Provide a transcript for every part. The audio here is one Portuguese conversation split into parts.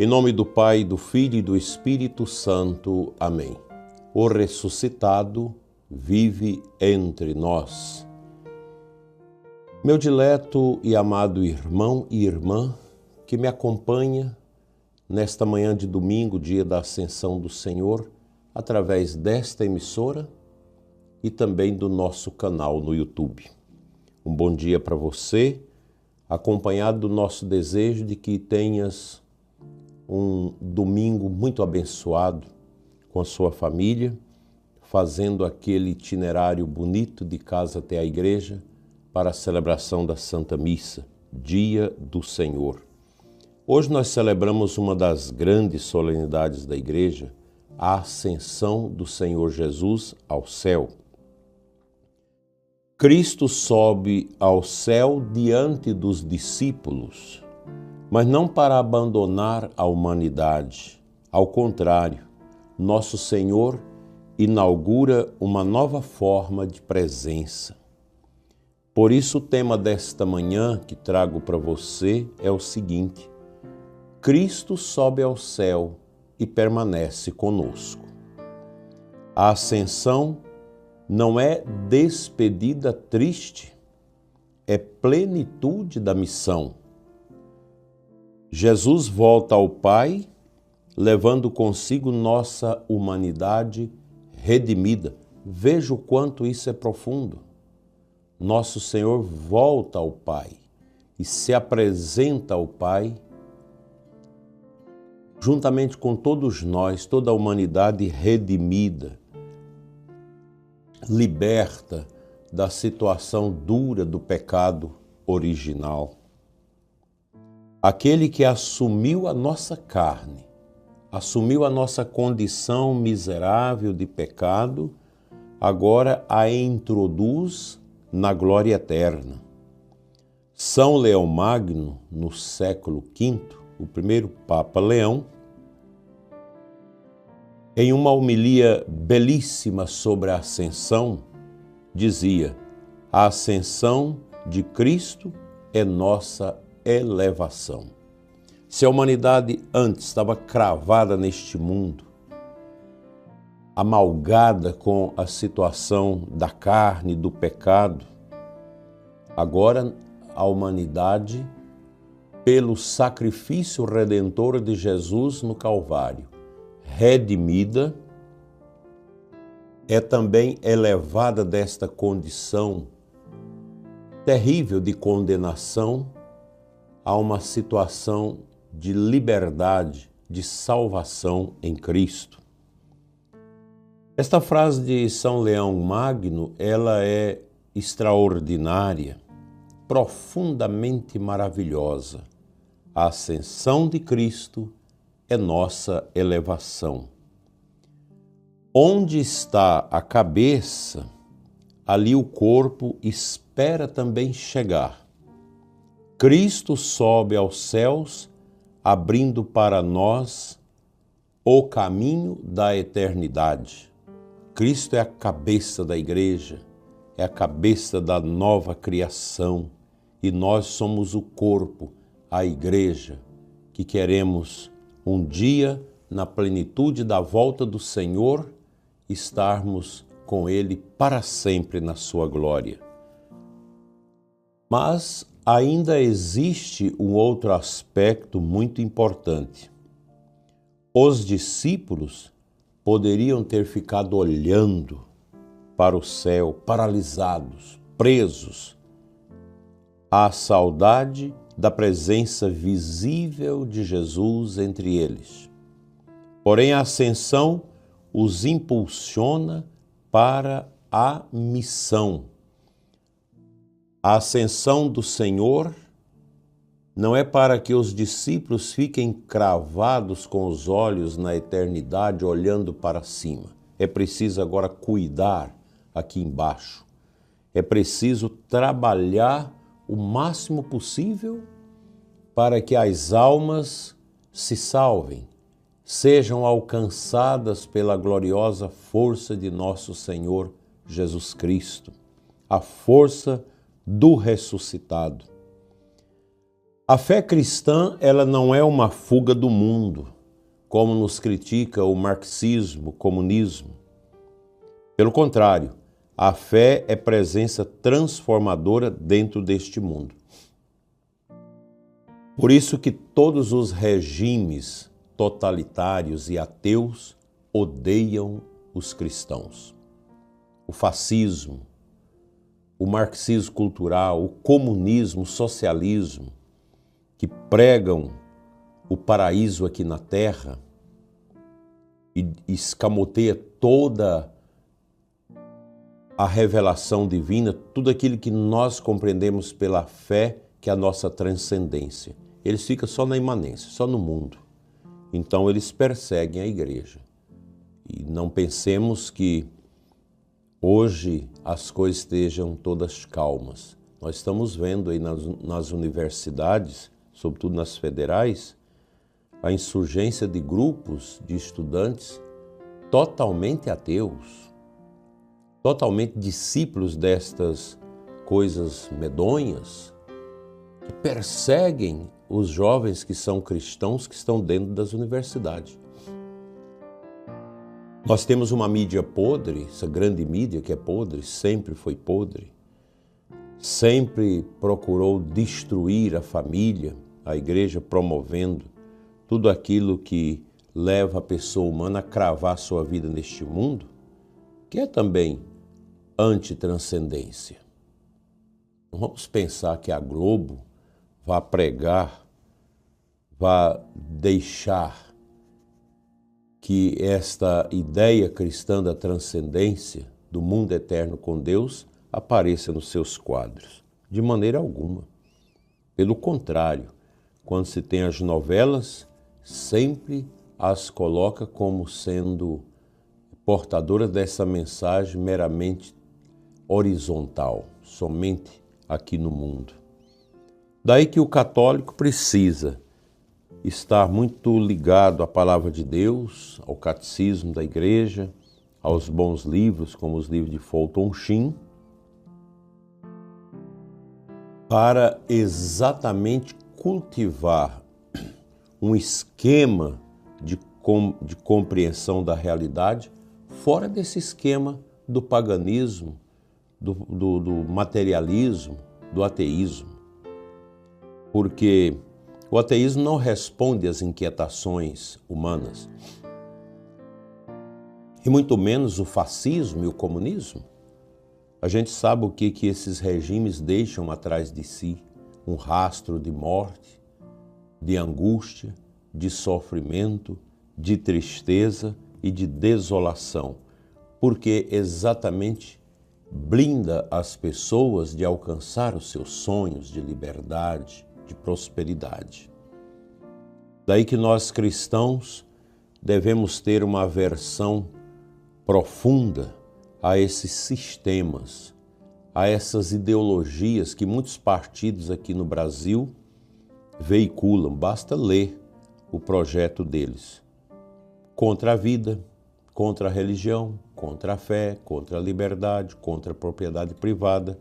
Em nome do Pai, do Filho e do Espírito Santo. Amém. O ressuscitado vive entre nós. Meu dileto e amado irmão e irmã que me acompanha nesta manhã de domingo, dia da Ascensão do Senhor, através desta emissora e também do nosso canal no YouTube. Um bom dia para você, acompanhado do nosso desejo de que tenhas um domingo muito abençoado com a sua família, fazendo aquele itinerário bonito de casa até a igreja para a celebração da Santa Missa, Dia do Senhor. Hoje nós celebramos uma das grandes solenidades da igreja, a Ascensão do Senhor Jesus ao céu. Cristo sobe ao céu diante dos discípulos, mas não para abandonar a humanidade. Ao contrário, nosso Senhor inaugura uma nova forma de presença. Por isso o tema desta manhã que trago para você é o seguinte: Cristo sobe ao céu e permanece conosco. A ascensão não é despedida triste, é plenitude da missão. Jesus volta ao Pai, levando consigo nossa humanidade redimida. Veja o quanto isso é profundo. Nosso Senhor volta ao Pai e se apresenta ao Pai, juntamente com todos nós, toda a humanidade redimida, liberta da situação dura do pecado original. Aquele que assumiu a nossa carne, assumiu a nossa condição miserável de pecado, agora a introduz na glória eterna. São Leão Magno, no século V, o primeiro Papa Leão, em uma homilia belíssima sobre a ascensão, dizia: a ascensão de Cristo é nossa elevação. Se a humanidade antes estava cravada neste mundo, amalgada com a situação da carne, do pecado, agora a humanidade, pelo sacrifício redentor de Jesus no Calvário, redimida, é também elevada desta condição terrível de condenação a uma situação de liberdade, de salvação em Cristo. Esta frase de São Leão Magno, ela é extraordinária, profundamente maravilhosa. A ascensão de Cristo é nossa elevação. Onde está a cabeça, ali o corpo espera também chegar. Cristo sobe aos céus, abrindo para nós o caminho da eternidade. Cristo é a cabeça da igreja, é a cabeça da nova criação, e nós somos o corpo, a igreja, que queremos um dia, na plenitude da volta do Senhor, estarmos com Ele para sempre na sua glória. Mas ainda existe um outro aspecto muito importante. Os discípulos poderiam ter ficado olhando para o céu, paralisados, presos, à saudade da presença visível de Jesus entre eles. Porém, a ascensão os impulsiona para a missão. A ascensão do Senhor não é para que os discípulos fiquem cravados com os olhos na eternidade, olhando para cima. É preciso agora cuidar aqui embaixo. É preciso trabalhar o máximo possível para que as almas se salvem, sejam alcançadas pela gloriosa força de nosso Senhor Jesus Cristo, a força do ressuscitado. A fé cristã, ela não é uma fuga do mundo, como nos critica o marxismo, o comunismo. Pelo contrário, a fé é presença transformadora dentro deste mundo. Por isso que todos os regimes totalitários e ateus odeiam os cristãos. O fascismo, o marxismo cultural, o comunismo, o socialismo, que pregam o paraíso aqui na terra e escamoteia toda a revelação divina, tudo aquilo que nós compreendemos pela fé, que é a nossa transcendência. Eles ficam só na imanência, só no mundo. Então eles perseguem a igreja. E não pensemos que hoje as coisas estejam todas calmas. Nós estamos vendo aí nas universidades, sobretudo nas federais, a insurgência de grupos de estudantes totalmente ateus, totalmente discípulos destas coisas medonhas, que perseguem os jovens que são cristãos que estão dentro das universidades. Nós temos uma mídia podre, essa grande mídia que é podre, sempre foi podre, sempre procurou destruir a família, a igreja promovendo tudo aquilo que leva a pessoa humana a cravar sua vida neste mundo, que é também antitranscendência. Não vamos pensar que a Globo vai pregar, vai deixar que esta ideia cristã da transcendência, do mundo eterno com Deus, apareça nos seus quadros. De maneira alguma. Pelo contrário, quando se tem as novelas, sempre as coloca como sendo portadoras dessa mensagem meramente horizontal, somente aqui no mundo. Daí que o católico precisa estar muito ligado à palavra de Deus, ao catecismo da igreja, aos bons livros, como os livros de Fulton Sheen, para exatamente cultivar um esquema de compreensão da realidade fora desse esquema do paganismo, do materialismo, do ateísmo. Porque o ateísmo não responde às inquietações humanas, e muito menos o fascismo e o comunismo. A gente sabe o que esses regimes deixam atrás de si, um rastro de morte, de angústia, de sofrimento, de tristeza e de desolação, porque exatamente blinda as pessoas de alcançar os seus sonhos de liberdade, de prosperidade. Daí que nós cristãos devemos ter uma aversão profunda a esses sistemas, a essas ideologias que muitos partidos aqui no Brasil veiculam. Basta ler o projeto deles. Contra a vida, contra a religião, contra a fé, contra a liberdade, contra a propriedade privada.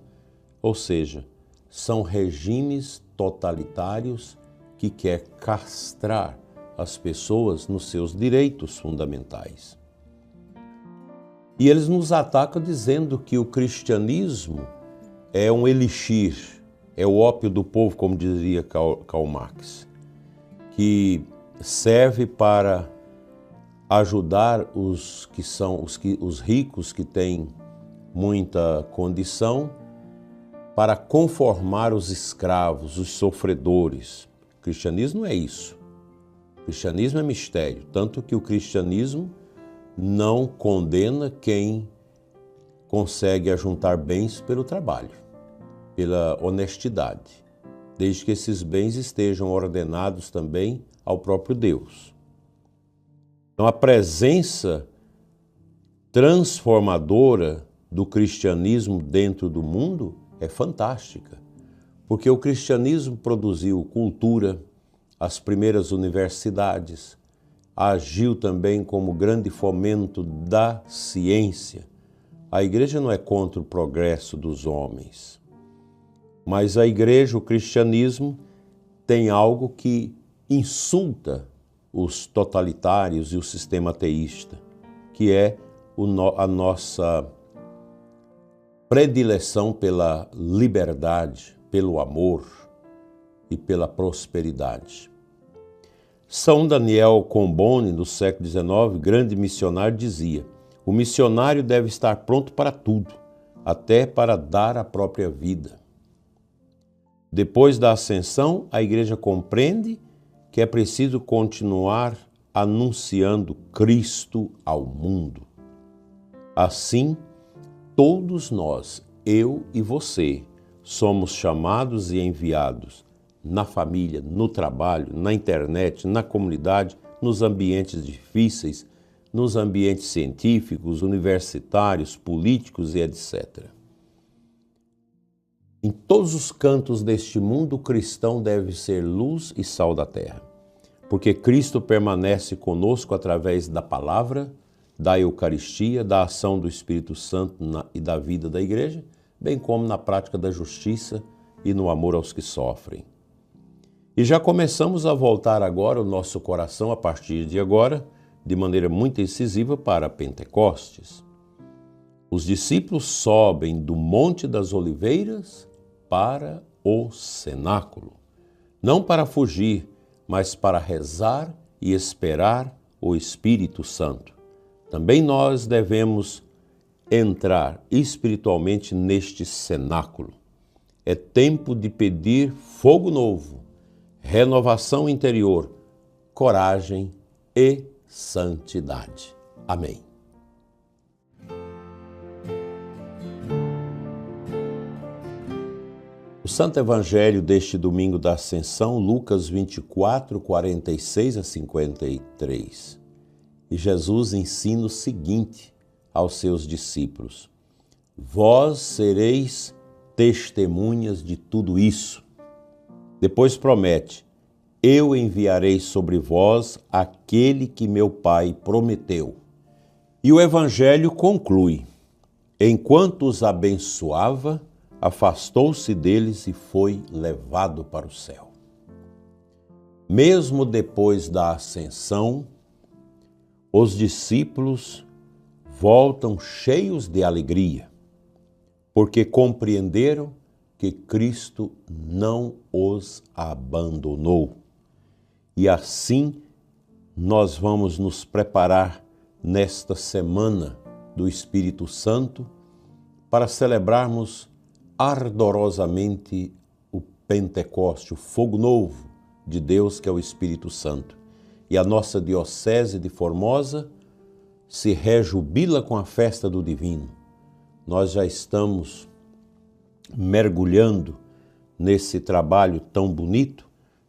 Ou seja, são regimes totalitários que querem castrar as pessoas nos seus direitos fundamentais. E eles nos atacam dizendo que o cristianismo é um elixir, é o ópio do povo, como diria Karl Marx, que serve para ajudar os ricos que têm muita condição, para conformar os escravos, os sofredores. O cristianismo é isso. O cristianismo é mistério, tanto que o cristianismo não condena quem consegue ajuntar bens pelo trabalho, pela honestidade, desde que esses bens estejam ordenados também ao próprio Deus. Então, a presença transformadora do cristianismo dentro do mundo é fantástica, porque o cristianismo produziu cultura, as primeiras universidades, agiu também como grande fomento da ciência. A igreja não é contra o progresso dos homens, mas a igreja, o cristianismo, tem algo que insulta os totalitários e o sistema ateísta, que é a nossa predileção pela liberdade, pelo amor e pela prosperidade. São Daniel Comboni, no século XIX, grande missionário, dizia: o missionário deve estar pronto para tudo, até para dar a própria vida. Depois da ascensão, a igreja compreende que é preciso continuar anunciando Cristo ao mundo. Assim, todos nós, eu e você, somos chamados e enviados na família, no trabalho, na internet, na comunidade, nos ambientes difíceis, nos ambientes científicos, universitários, políticos e etc. Em todos os cantos deste mundo, o cristão deve ser luz e sal da terra, porque Cristo permanece conosco através da palavra, da Eucaristia, da ação do Espírito Santo e da vida da igreja, bem como na prática da justiça e no amor aos que sofrem. E já começamos a voltar agora o nosso coração, a partir de agora, de maneira muito incisiva para Pentecostes. Os discípulos sobem do Monte das Oliveiras para o cenáculo, não para fugir, mas para rezar e esperar o Espírito Santo. Também nós devemos entrar espiritualmente neste cenáculo. É tempo de pedir fogo novo, renovação interior, coragem e santidade. Amém. O Santo Evangelho deste domingo da Ascensão, Lucas 24, 46 a 53. E Jesus ensina o seguinte aos seus discípulos: vós sereis testemunhas de tudo isso. Depois promete: eu enviarei sobre vós aquele que meu Pai prometeu. E o Evangelho conclui: enquanto os abençoava, afastou-se deles e foi levado para o céu. Mesmo depois da ascensão, os discípulos voltam cheios de alegria, porque compreenderam que Cristo não os abandonou. E assim nós vamos nos preparar nesta semana do Espírito Santo para celebrarmos ardorosamente o Pentecoste, o fogo novo de Deus, que é o Espírito Santo. E a nossa Diocese de Formosa se rejubila com a festa do Divino. Nós já estamos mergulhando nesse trabalho tão bonito.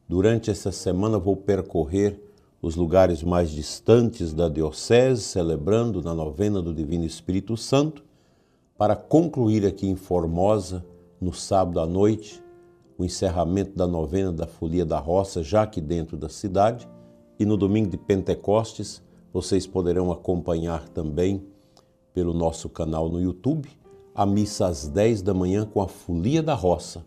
Durante essa semana vou percorrer os lugares mais distantes da Diocese, celebrando na novena do Divino Espírito Santo, para concluir aqui em Formosa, no sábado à noite, o encerramento da novena da Folia da Roça, já aqui dentro da cidade. E no domingo de Pentecostes, vocês poderão acompanhar também pelo nosso canal no YouTube a missa às 10 da manhã com a Folia da Roça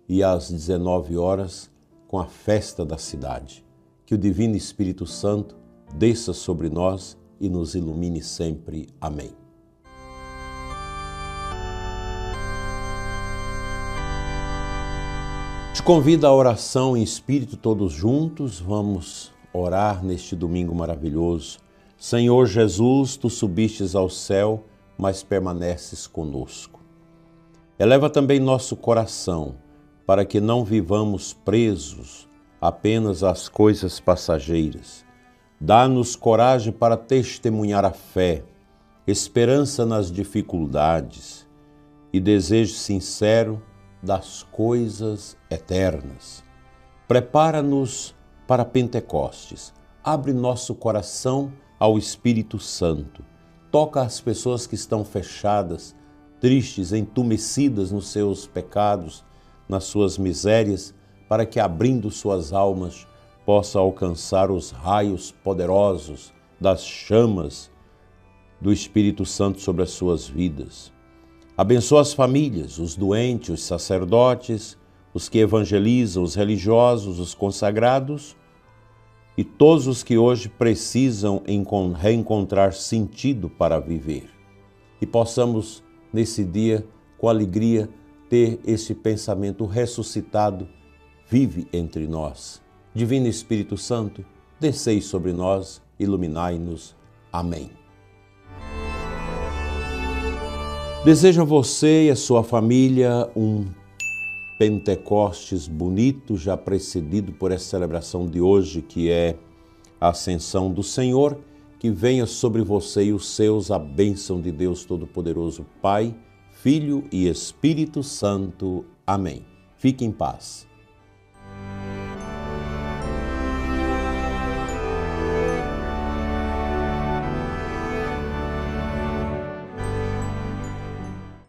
e às 19 horas com a festa da cidade. Que o Divino Espírito Santo desça sobre nós e nos ilumine sempre. Amém. Te convido à oração em espírito, todos juntos. Vamos orar neste domingo maravilhoso. Senhor Jesus, tu subistes ao céu, mas permaneces conosco. Eleva também nosso coração, para que não vivamos presos apenas às coisas passageiras. Dá-nos coragem para testemunhar a fé, esperança nas dificuldades e desejo sincero das coisas eternas. Prepara-nos para Pentecostes. Abre nosso coração ao Espírito Santo. Toca as pessoas que estão fechadas, tristes, entumecidas nos seus pecados, nas suas misérias, para que, abrindo suas almas, possa alcançar os raios poderosos das chamas do Espírito Santo sobre as suas vidas. Abençoa as famílias, os doentes, os sacerdotes, os que evangelizam, os religiosos, os consagrados e todos os que hoje precisam reencontrar sentido para viver. E possamos, nesse dia, com alegria, ter esse pensamento ressuscitado, vive entre nós. Divino Espírito Santo, descei sobre nós, iluminai-nos. Amém. Desejo a você e a sua família um Pentecostes bonito, já precedido por essa celebração de hoje, que é a Ascensão do Senhor. Que venha sobre você e os seus a bênção de Deus Todo-Poderoso, Pai, Filho e Espírito Santo. Amém. Fique em paz.